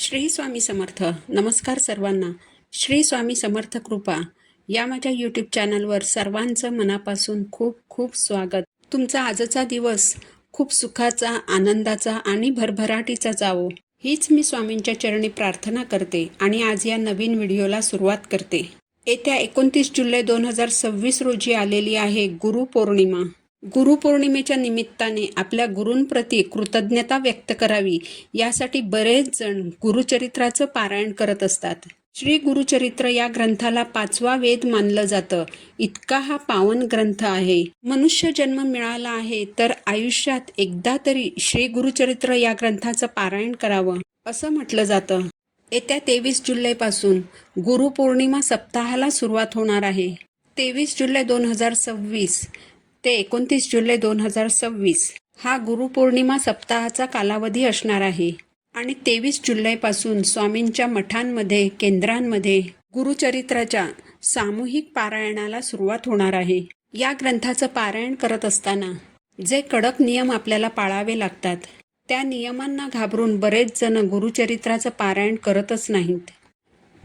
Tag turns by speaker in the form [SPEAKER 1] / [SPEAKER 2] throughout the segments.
[SPEAKER 1] श्री स्वामी समर्थ. नमस्कार सर्वांना. श्री स्वामी समर्थ कृपा या माझ्या यूट्यूब चॅनलवर सर्वांचं मनापासून खूप खूप स्वागत. तुमचा आजचा दिवस खूप सुखाचा, आनंदाचा आणि भरभराटीचा जावो हीच मी स्वामींच्या चरणी प्रार्थना करते आणि आज या नवीन व्हिडिओला सुरुवात करते. येत्या 29 जुलै 2026 रोजी आलेली आहे गुरुपौर्णिमा. गुरुपौर्णिमेच्या निमित्ताने आपल्या गुरूंप्रती कृतज्ञता व्यक्त करावी यासाठी बरेच जण गुरुचरित्राचं पारायण करत असतात. श्री गुरुचरित्र या ग्रंथाला 5वा वेद मानलं जातं. इतका हा पावन ग्रंथ आहे. मनुष्य जन्म मिळाला आहे तर आयुष्यात एकदा तरी श्री गुरुचरित्र या ग्रंथाचं पारायण करावं असं म्हटलं जातं. येत्या 23 जुलैपासून गुरुपौर्णिमा सप्ताहाला सुरुवात होणार आहे. 23 जुलै 2026 ते 29 जुलै 2026 हा गुरुपौर्णिमा सप्ताहाचा कालावधी असणार आहे आणि 23 जुलैपासून स्वामींच्या मठांमध्ये, केंद्रांमध्ये गुरुचरित्राच्या सामूहिक पारायणाला सुरुवात होणार आहे. या ग्रंथाचं पारायण करत असताना जे कडक नियम आपल्याला पाळावे लागतात, त्या नियमांना घाबरून बरेच जण गुरुचरित्राचं पारायण करतच नाहीत.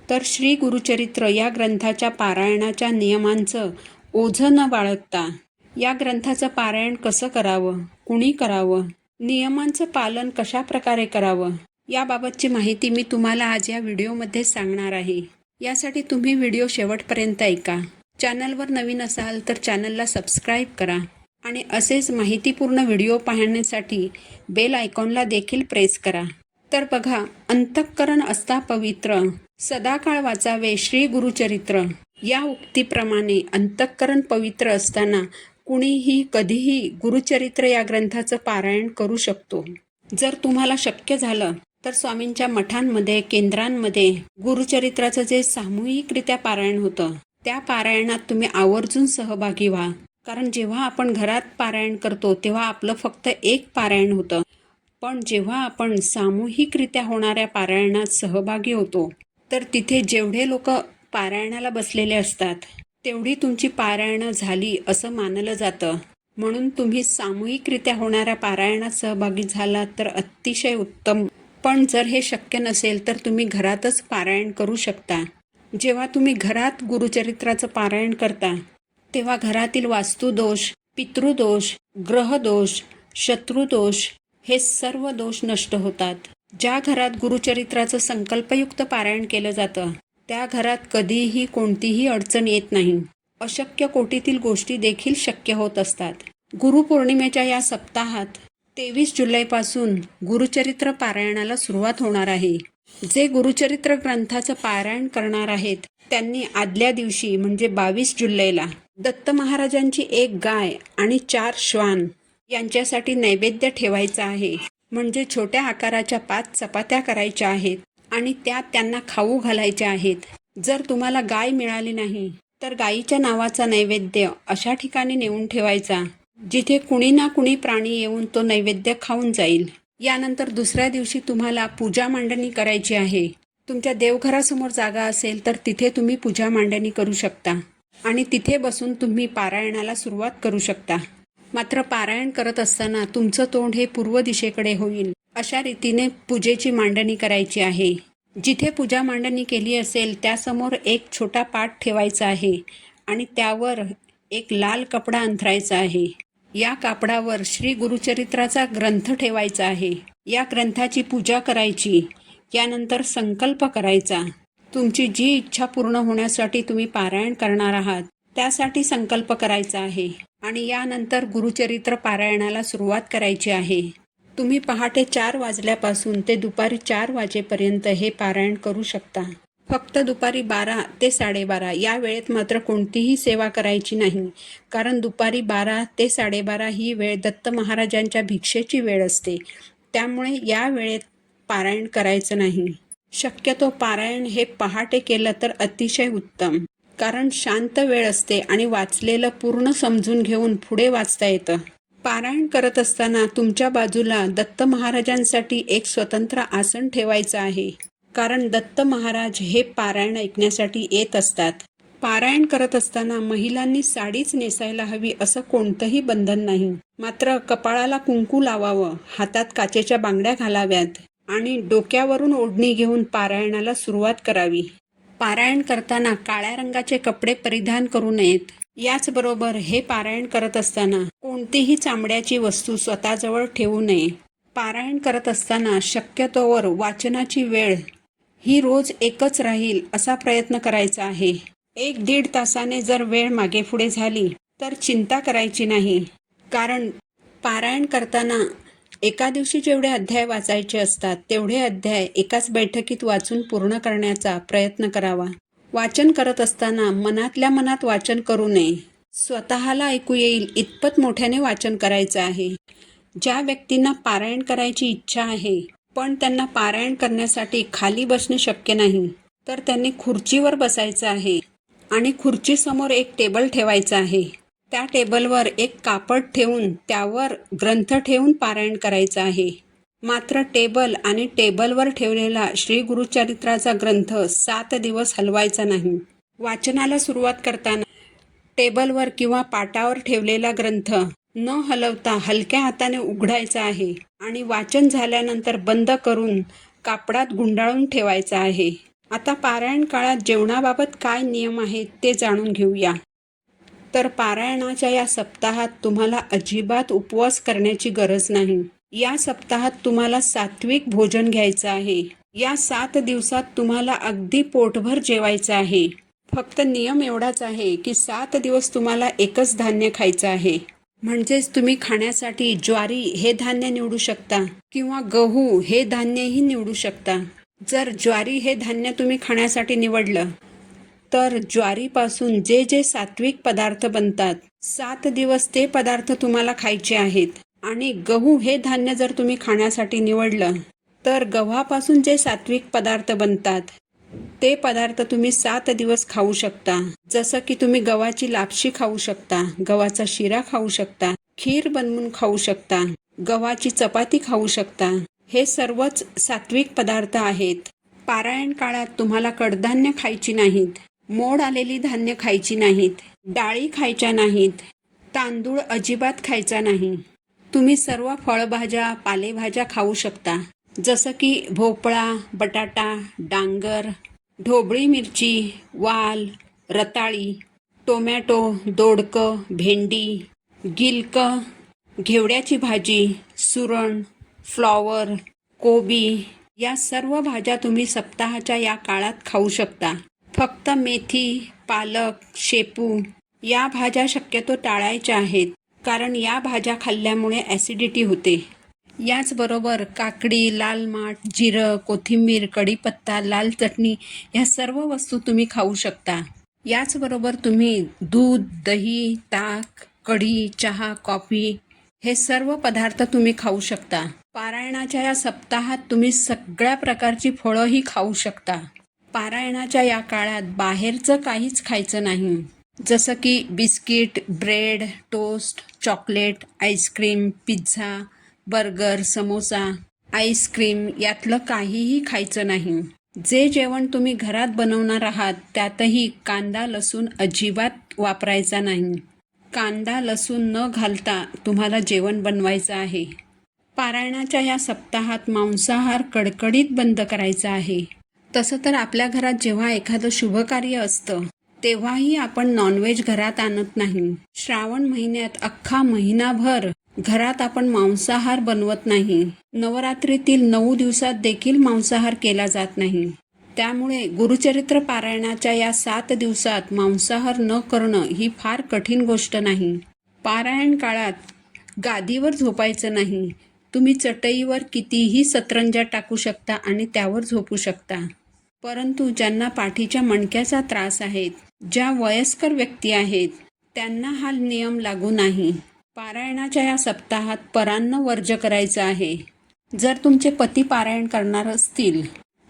[SPEAKER 1] तर श्री गुरुचरित्र या ग्रंथाच्या पारायणाच्या नियमांचं ओझं न बाळगता या ग्रंथाचं पारायण कसं करावं, कुणी करावं, नियमांचं पालन कशा प्रकारे करावं याबाबतची माहिती मी तुम्हाला आज या व्हिडिओमध्ये सांगणार आहे. यासाठी तुम्ही व्हिडिओ शेवटपर्यंत ऐका. चॅनलवर नवीन असाल तर चॅनलला सबस्क्राईब करा आणि असेच माहितीपूर्ण व्हिडिओ पाहण्यासाठी बेल आयकॉनला देखील प्रेस करा. तर बघा, अंतःकरण असता पवित्र, सदाकाळ वाचावे श्री गुरुचरित्र या उक्तीप्रमाणे अंतःकरण पवित्र असताना कुणीही कधीही गुरुचरित्र या ग्रंथाचं पारायण करू शकतो. जर तुम्हाला शक्य झालं तर स्वामींच्या मठांमध्ये, केंद्रांमध्ये गुरुचरित्राचं जे सामूहिकरित्या पारायण होतं त्या पारायणात तुम्ही आवर्जून सहभागी व्हा. कारण जेव्हा आपण घरात पारायण करतो तेव्हा आपलं फक्त एक पारायण होतं, पण जेव्हा आपण सामूहिकरित्या होणाऱ्या पारायणात सहभागी होतो तर तिथे जेवढे लोक पारायणाला बसलेले असतात तेवढी तुमची पारायणं झाली असं मानलं जातं. म्हणून तुम्ही सामूहिकरित्या होणाऱ्या पारायणात सहभागी झालात तर अतिशय उत्तम. पण जर हे शक्य नसेल तर तुम्ही घरातच पारायण करू शकता. जेव्हा तुम्ही घरात गुरुचरित्राचं पारायण करता तेव्हा घरातील वास्तुदोष, पितृदोष, ग्रहदोष, शत्रुदोष हे सर्व दोष नष्ट होतात. ज्या घरात गुरुचरित्राचं संकल्पयुक्त पारायण केलं जातं त्या घरात कधीही कोणतीही अडचण येत नाही. अशक्य कोटीतील गोष्टी देखील शक्य होत असतात. गुरुपौर्णिमेच्या या सप्ताहात 23 जुलैपासून गुरुचरित्र पारायणाला सुरुवात होणार आहे. जे गुरुचरित्र ग्रंथाचं पारायण करणार आहेत त्यांनी आदल्या दिवशी म्हणजे 22 जुलैला दत्त महाराजांची एक गाय आणि 4 श्वान यांच्यासाठी नैवेद्य ठेवायचा आहे. म्हणजे छोट्या आकाराच्या 5 चपात्या करायच्या आहेत आणि त्या त्यांना खाऊ घालायच्या आहेत. जर तुम्हाला गाय मिळाली नाही तर गायीच्या नावाचा नैवेद्य अशा ठिकाणी नेऊन ठेवायचा जिथे कुणी ना कुणी प्राणी येऊन तो नैवेद्य खाऊन जाईल. यानंतर दुसऱ्या दिवशी तुम्हाला पूजा मांडणी करायची आहे. तुमच्या देवघरासमोर जागा असेल तर तिथे तुम्ही पूजा मांडणी करू शकता आणि तिथे बसून तुम्ही पारायणाला सुरुवात करू शकता. मात्र पारायण करत असताना तुमचं तोंड हे पूर्व दिशेकडे होईल अशा रीतीने पूजेची मांडणी करायची आहे. जिथे पूजा मांडणी केली असेल त्यासमोर एक छोटा पाट ठेवायचा आहे आणि त्यावर एक लाल कपडा अंथरायचा आहे. या कापडावर श्री गुरुचरित्राचा ग्रंथ ठेवायचा आहे. या ग्रंथाची पूजा करायची. यानंतर संकल्प करायचा. तुमची जी इच्छा पूर्ण होण्यासाठी तुम्ही पारायण करणार आहात त्यासाठी संकल्प करायचा आहे आणि यानंतर गुरुचरित्र पारायणाला सुरुवात करायची आहे. तुम्ही पहाटे 4 वाजल्यापासून ते दुपारी 4 वाजेपर्यंत हे पारायण करू शकता. फक्त दुपारी 12 ते 12:30 या वेळेत मात्र कोणतीही सेवा करायची नाही. कारण दुपारी 12 ते 12:30 ही वेळ दत्त महाराजांच्या भिक्षेची वेळ असते. त्यामुळे या वेळेत पारायण करायचं नाही. शक्यतो पारायण हे पहाटे केलं तर अतिशय उत्तम. कारण शांत वेळ असते आणि वाचलेलं पूर्ण समजून घेऊन पुढे वाचता येतं. पारायण करत असताना तुमच्या बाजूला दत्त महाराजांसाठी एक स्वतंत्र आसन ठेवायचं आहे. कारण दत्त महाराज हे पारायण ऐकण्यासाठी येत असतात. पारायण करत असताना महिलांनी साडीच नेसायला हवी असं कोणतंही बंधन नाही. मात्र कपाळाला कुंकू लावावं, हातात काचेच्या बांगड्या घालाव्यात, आणि डोक्यावरून ओढणी घेऊन पारायणाला सुरुवात करावी. पारायण करताना काळ्या रंगाचे कपडे परिधान करू नयेत. याचबरोबर हे पारायण करत असताना कोणतीही चामड्याची वस्तू स्वतःजवळ ठेवू नये. पारायण करत असताना शक्यतोवर वाचनाची वेळ ही रोज एकच राहील असा प्रयत्न करायचा आहे. 1-1.5 तासाने जर वेळ मागेपुढे झाली तर चिंता करायची नाही. कारण पारायण करताना एका दिवशी जेवढे अध्याय वाचायचे असतात तेवढे अध्याय एकाच बैठकीत वाचून पूर्ण करण्याचा प्रयत्न करावा. वाचन करत असताना मनातल्या मनात वाचन करू नये. स्वतःला ऐकू येईल इतपत मोठ्याने वाचन करायचं आहे. ज्या व्यक्तींना पारायण करायची इच्छा आहे पण त्यांना पारायण करण्यासाठी खाली बसणे शक्य नाही, तर त्यांनी खुर्चीवर बसायचं आहे आणि खुर्चीसमोर एक टेबल ठेवायचा आहे. त्या टेबलवर एक कापड ठेवून त्यावर ग्रंथ ठेवून पारायण करायचं आहे. मात्र टेबल आणि टेबलवर ठेवलेला श्री गुरुचरित्राचा ग्रंथ 7 दिवस हलवायचा नाही. वाचनाला सुरुवात करताना टेबलवर किंवा पाटावर ठेवलेला ग्रंथ न हलवता हलक्या हाताने उघडायचा आहे आणि वाचन झाल्यानंतर बंद करून कापडात गुंडाळून ठेवायचा आहे. आता पारायण काळात जेवणाबाबत काय नियम आहेत ते जाणून घेऊया. तर पारायणाच्या या सप्ताहात तुम्हाला अजिबात उपवास करण्याची गरज नाही. या सप्ताहात तुम्हाला सात्विक भोजन घ्यायचं आहे. या 7 दिवसात तुम्हाला अगदी पोटभर जेवायचं आहे. फक्त नियम एवढाच आहे की 7 दिवस तुम्हाला एकच धान्य खायचं आहे. म्हणजेच तुम्ही खाण्यासाठी ज्वारी हे धान्य निवडू शकता किंवा गहू हे धान्यही निवडू शकता. जर ज्वारी हे धान्य तुम्ही खाण्यासाठी निवडलं तर ज्वारीपासून जे जे सात्विक पदार्थ बनतात 7 दिवस ते पदार्थ तुम्हाला खायचे आहेत. आणि गहू हे धान्य जर तुम्ही खाण्यासाठी निवडलं तर गव्हापासून जे सात्विक पदार्थ बनतात ते पदार्थ तुम्ही 7 दिवस खाऊ शकता. जसं की तुम्ही गव्हाची लापशी खाऊ शकता, गव्हाचा शिरा खाऊ शकता, खीर बनवून खाऊ शकता, गव्हाची चपाती खाऊ शकता. हे सर्वच सात्विक पदार्थ आहेत. पारायण काळात तुम्हाला कडधान्य खायची नाहीत, मोड आलेली धान्य खायची नाहीत, डाळी खायच्या नाहीत, तांदूळ अजिबात खायचा नाही. तुम्ही सर्व फळभाज्या पालेभाज्या खाऊ शकता. जसं की भोपळा, बटाटा, डांगर, ढोबळी मिरची, वाल, रताळी, टोमॅटो, दोडकं, भेंडी, गिलकं, घेवड्याची भाजी, सुरण, फ्लॉवर, कोबी या सर्व भाज्या तुम्ही सप्ताहाच्या या काळात खाऊ शकता. फक्त मेथी, पालक, शेपू या भाज्या शक्यतो टाळायच्या आहेत, कारण या भाज्या खाल्ल्यामुळे ॲसिडिटी होते. याचबरोबर काकडी, लाल माठ, जिरं, कोथिंबीर, कढीपत्ता, लाल चटणी ह्या सर्व वस्तू तुम्ही खाऊ शकता. याचबरोबर तुम्ही दूध, दही, ताक, कढी, चहा, कॉफी हे सर्व पदार्थ तुम्ही खाऊ शकता. पारायणाच्या या सप्ताहात तुम्ही सगळ्या प्रकारची फळंही खाऊ शकता. पारायणाच्या या काळात बाहेरचं काहीच खायचं नाही. जसं की biscuit, bread, toast, chocolate, ice cream, pizza, burger, samosa, ice cream यातलं काहीही खायचं नाही. जे जेवण तुम्ही घरात बनवणार आहात त्यातही कांदा लसूण अजिबात वापरायचा नाही. कांदा लसूण न घालता तुम्हाला जेवण बनवायचं आहे. पारायणाच्या या सप्ताहात मांसाहार कडकडीत बंद करायचा आहे. तसं तर आपल्या घरात जेव्हा एखादं शुभकार्य असतं तेव्हाही आपण नॉनव्हेज घरात आणत नाही. श्रावण महिन्यात अख्खा महिनाभर घरात आपण मांसाहार बनवत नाही. नवरात्रीतील 9 दिवसात देखील मांसाहार केला जात नाही. त्यामुळे गुरुचरित्र पारायणाच्या या 7 दिवसात मांसाहार न करणं ही फार कठीण गोष्ट नाही. पारायण काळात गादीवर झोपायचं नाही. तुम्ही चटईवर कितीही सतरंजा टाकू शकता आणि त्यावर झोपू शकता. परंतु ज्यांना पाठीच्या मणक्याचा त्रास आहे, ज्या वयस्कर व्यक्ती आहेत त्यांना हा नियम लागू नाही. पारायणाच्या या सप्ताहात परान्न वर्ज्य करायचं आहे. जर तुमचे पती पारायण करणार असतील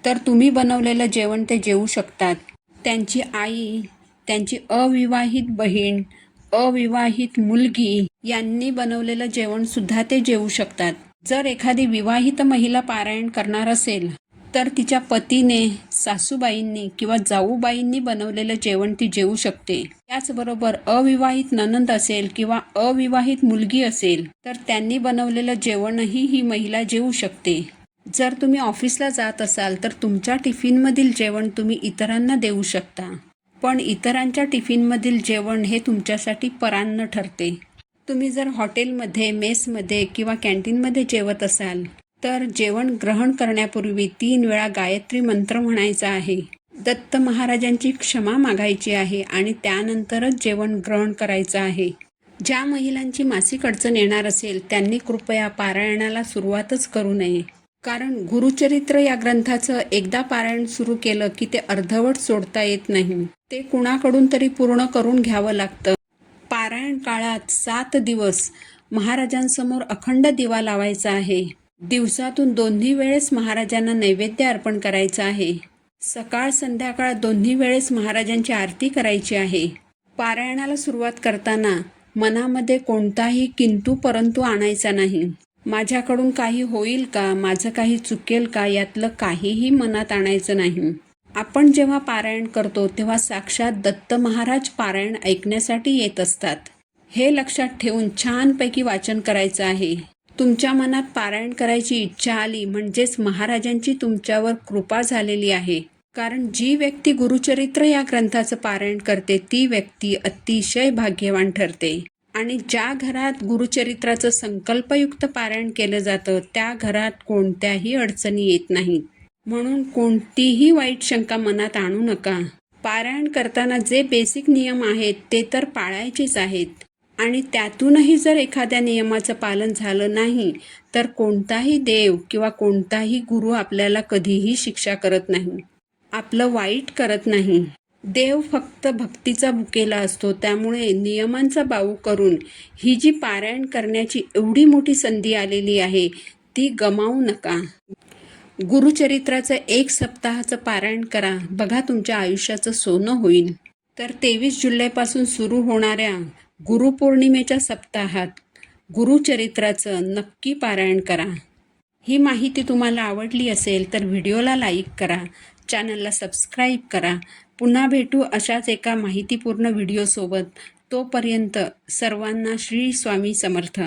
[SPEAKER 1] तर तुम्ही बनवलेलं जेवण ते जेवू शकतात. त्यांची आई, त्यांची अविवाहित बहीण, अविवाहित मुलगी यांनी बनवलेलं जेवणसुद्धा ते जेवू शकतात. जर एखादी विवाहित महिला पारायण करणार असेल तर तिच्या पतीने, सासूबाईंनी किंवा जाऊबाईंनी बनवलेलं जेवण ती जेवू शकते. त्याचबरोबर अविवाहित नणंद असेल किंवा अविवाहित मुलगी असेल तर त्यांनी बनवलेलं जेवणही ही महिला जेवू शकते. जर तुम्ही ऑफिसला जात असाल तर तुमच्या टिफिनमधील जेवण तुम्ही इतरांना देऊ शकता, पण इतरांच्या टिफिनमधील जेवण हे तुमच्यासाठी परान्न ठरते. तुम्ही जर हॉटेलमध्ये, मेसमध्ये किंवा कॅन्टीनमध्ये जेवत असाल तर जेवण ग्रहण करण्यापूर्वी 3 वेळा गायत्री मंत्र म्हणायचा आहे, दत्त महाराजांची क्षमा मागायची आहे आणि त्यानंतरच जेवण ग्रहण करायचं आहे. ज्या महिलांची मासिक अडचण येणार असेल त्यांनी कृपया पारायणाला सुरुवातच करू नये, कारण गुरुचरित्र या ग्रंथाचं एकदा पारायण सुरू केलं की ते अर्धवट सोडता येत नाही. ते कुणाकडून तरी पूर्ण करून घ्यावं लागतं. पारायण काळात 7 दिवस महाराजांसमोर अखंड दिवा लावायचा आहे. दिवसातून दोन्ही वेळेस महाराजांना नैवेद्य अर्पण करायचं आहे. सकाळ संध्याकाळ दोन्ही वेळेस महाराजांची आरती करायची आहे. पारायणाला सुरुवात करताना मनामध्ये कोणताही किंतु परंतु आणायचा नाही. माझ्याकडून काही होईल का, माझं काही चुकेल का, यातलं काहीही मनात आणायचं नाही. आपण जेव्हा पारायण करतो तेव्हा साक्षात दत्त महाराज पारायण ऐकण्यासाठी येत असतात. हे लक्षात ठेवून छानपैकी वाचन करायचं आहे. तुमच्या मनात पारायण करायची इच्छा आली म्हणजेच महाराजांची तुमच्यावर कृपा झालेली आहे. कारण जी व्यक्ती गुरुचरित्र या ग्रंथाचं पारायण करते ती व्यक्ती अतिशय भाग्यवान ठरते. आणि ज्या घरात गुरुचरित्राचं संकल्पयुक्त पारायण केलं जातं त्या घरात कोणत्याही अडचणी येत नाहीत. म्हणून कोणतीही वाईट शंका मनात आणू नका. पारायण करताना जे बेसिक नियम आहेत ते तर पाळायचेच आहेत, आणि त्यातूनही जर एखाद्या नियमाचं पालन झालं नाही तर कोणताही देव किंवा कोणताही गुरु आपल्याला कधीही शिक्षा करत नाही, आपलं वाईट करत नाही. देव फक्त भक्तीचा भुकेला असतो. त्यामुळे नियमांचा बाऊ करून ही जी पारायण करण्याची एवढी मोठी संधी आलेली आहे ती गमावू नका. गुरुचरित्राचं 1 सप्ताहाचं पारायण करा, बघा तुमच्या आयुष्याचं सोनं होईल. तर 23 जुलैपासून सुरू होणाऱ्या गुरुपौर्णिमेच्या सप्ताहात गुरुचरित्राचं नक्की पारायण करा. ही माहिती तुम्हाला आवडली असेल तर व्हिडिओला लाईक करा, चॅनलला सबस्क्राईब करा. पुन्हा भेटू अशाच एका माहितीपूर्ण व्हिडिओसोबत. तोपर्यंत सर्वांना श्री स्वामी समर्थ.